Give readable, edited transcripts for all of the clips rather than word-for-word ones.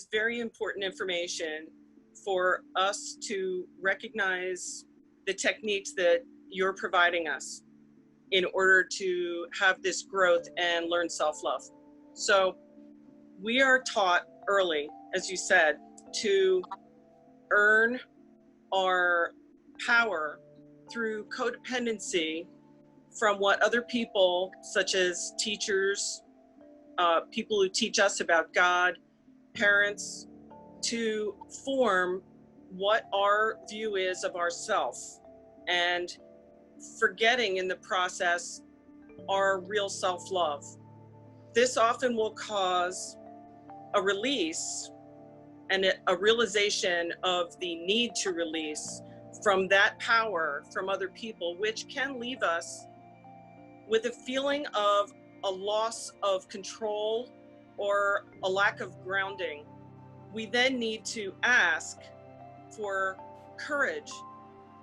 is very important information for us to recognize the techniques that you're providing us in order to have this growth and learn self-love. So we are taught early, as you said, to earn our power through codependency from what other people, such as teachers, people who teach us about God, parents, to form what our view is of ourself, and forgetting in the process our real self-love. This often will cause a release and a realization of the need to release from that power from other people, which can leave us with a feeling of a loss of control or a lack of grounding. We then need to ask for courage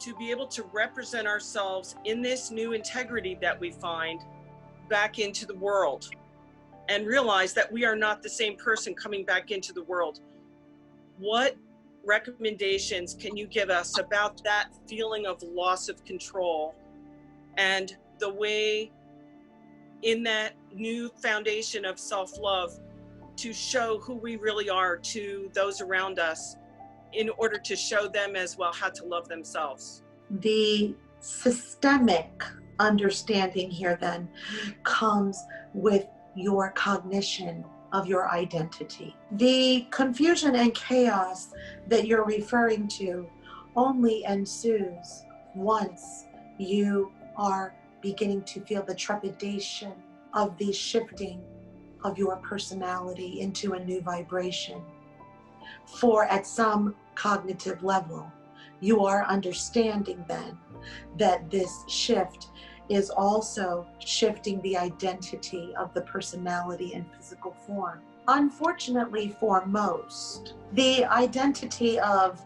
to be able to represent ourselves in this new integrity that we find back into the world, and realize that we are not the same person coming back into the world. What recommendations can you give us about that feeling of loss of control, and the way in that new foundation of self-love to show who we really are to those around us, in order to show them as well how to love themselves? The systemic understanding here then comes with your cognition of your identity. The confusion and chaos that you're referring to only ensues once you are beginning to feel the trepidation of the shifting of your personality into a new vibration. For at some cognitive level, you are understanding then that this shift is also shifting the identity of the personality in physical form. Unfortunately for most, the identity of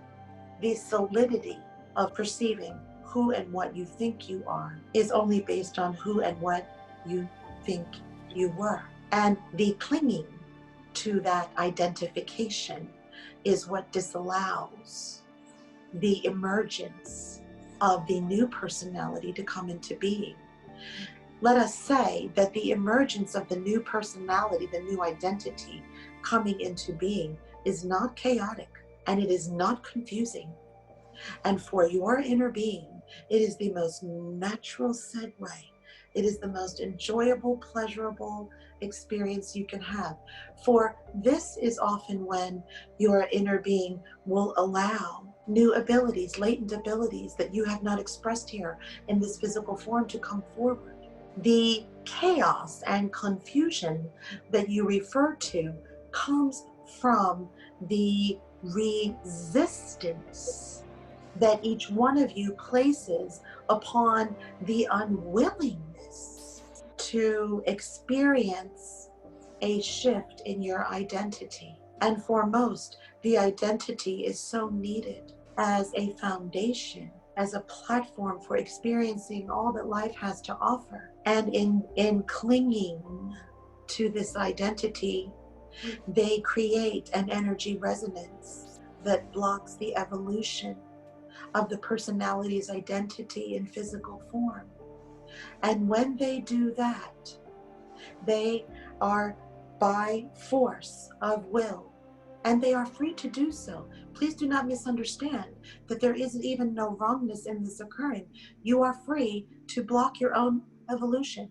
the solidity of perceiving who and what you think you are is only based on who and what you think you were. And the clinging to that identification is what disallows the emergence of the new personality to come into being. Let us say that the emergence of the new personality, the new identity coming into being, is not chaotic and it is not confusing. And for your inner being, it is the most natural segue. It is the most enjoyable, pleasurable experience you can have. For this is often when your inner being will allow new abilities, latent abilities that you have not expressed here in this physical form to come forward. The chaos and confusion that you refer to comes from the resistance that each one of you places upon the unwillingness to experience a shift in your identity. And for most, the identity is so needed as a foundation, as a platform for experiencing all that life has to offer. And in clinging to this identity, they create an energy resonance that blocks the evolution of the personality's identity in physical form. And when they do that, they are by force of will, and they are free to do so. Please do not misunderstand that there isn't even no wrongness in this occurring. You are free to block your own evolution.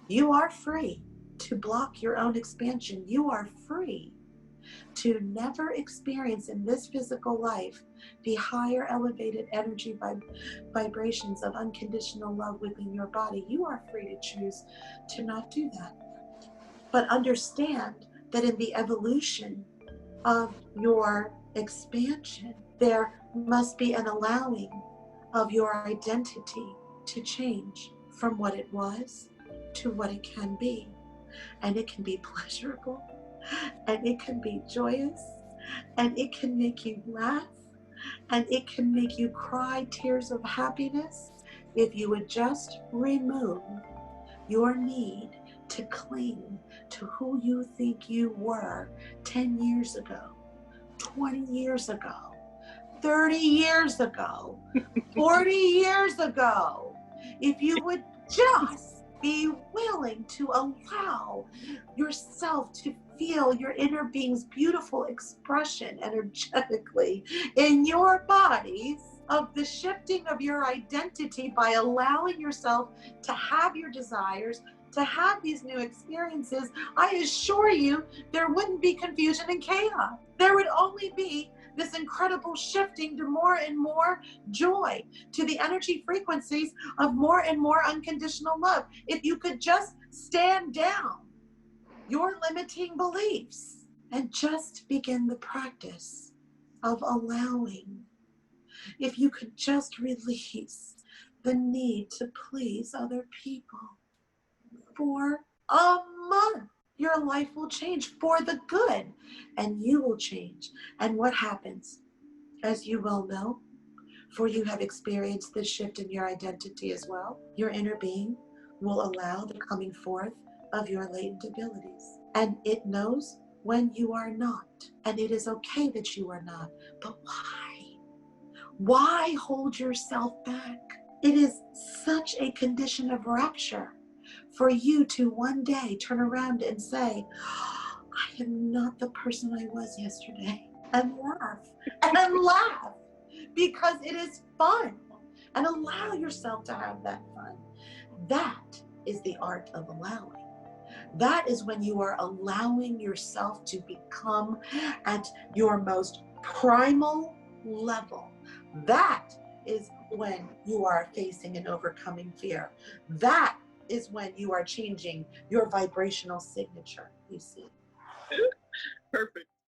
You are free to block your own expansion. You are free to never experience in this physical life the higher elevated energy vibrations of unconditional love within your body. You are free to choose to not do that. But understand that in the evolution of your expansion, there must be an allowing of your identity to change from what it was to what it can be. And it can be pleasurable, and it can be joyous, and it can make you laugh, and it can make you cry tears of happiness if you would just remove your need to cling to who you think you were 10 years ago, 20 years ago, 30 years ago, 40 years ago. If you would just be willing to allow yourself to feel your inner being's beautiful expression energetically in your bodies of the shifting of your identity by allowing yourself to have your desires, to have these new experiences, I assure you there wouldn't be confusion and chaos. There would only be this incredible shifting to more and more joy, to the energy frequencies of more and more unconditional love. If you could just stand down your limiting beliefs and just begin the practice of allowing, if you could just release the need to please other people for a month, your life will change for the good, and you will change. And what happens, as you well know, for you have experienced this shift in your identity as well, your inner being will allow the coming forth of your latent abilities. And it knows when you are not. And it is okay that you are not. But why? Why hold yourself back? It is such a condition of rapture for you to one day turn around and say, I am not the person I was yesterday. And laugh. Because it is fun, and allow yourself to have that fun. That is the art of allowing. That is when you are allowing yourself to become at your most primal level. That is when you are facing and overcoming fear. That is when you are changing your vibrational signature, you see. Perfect.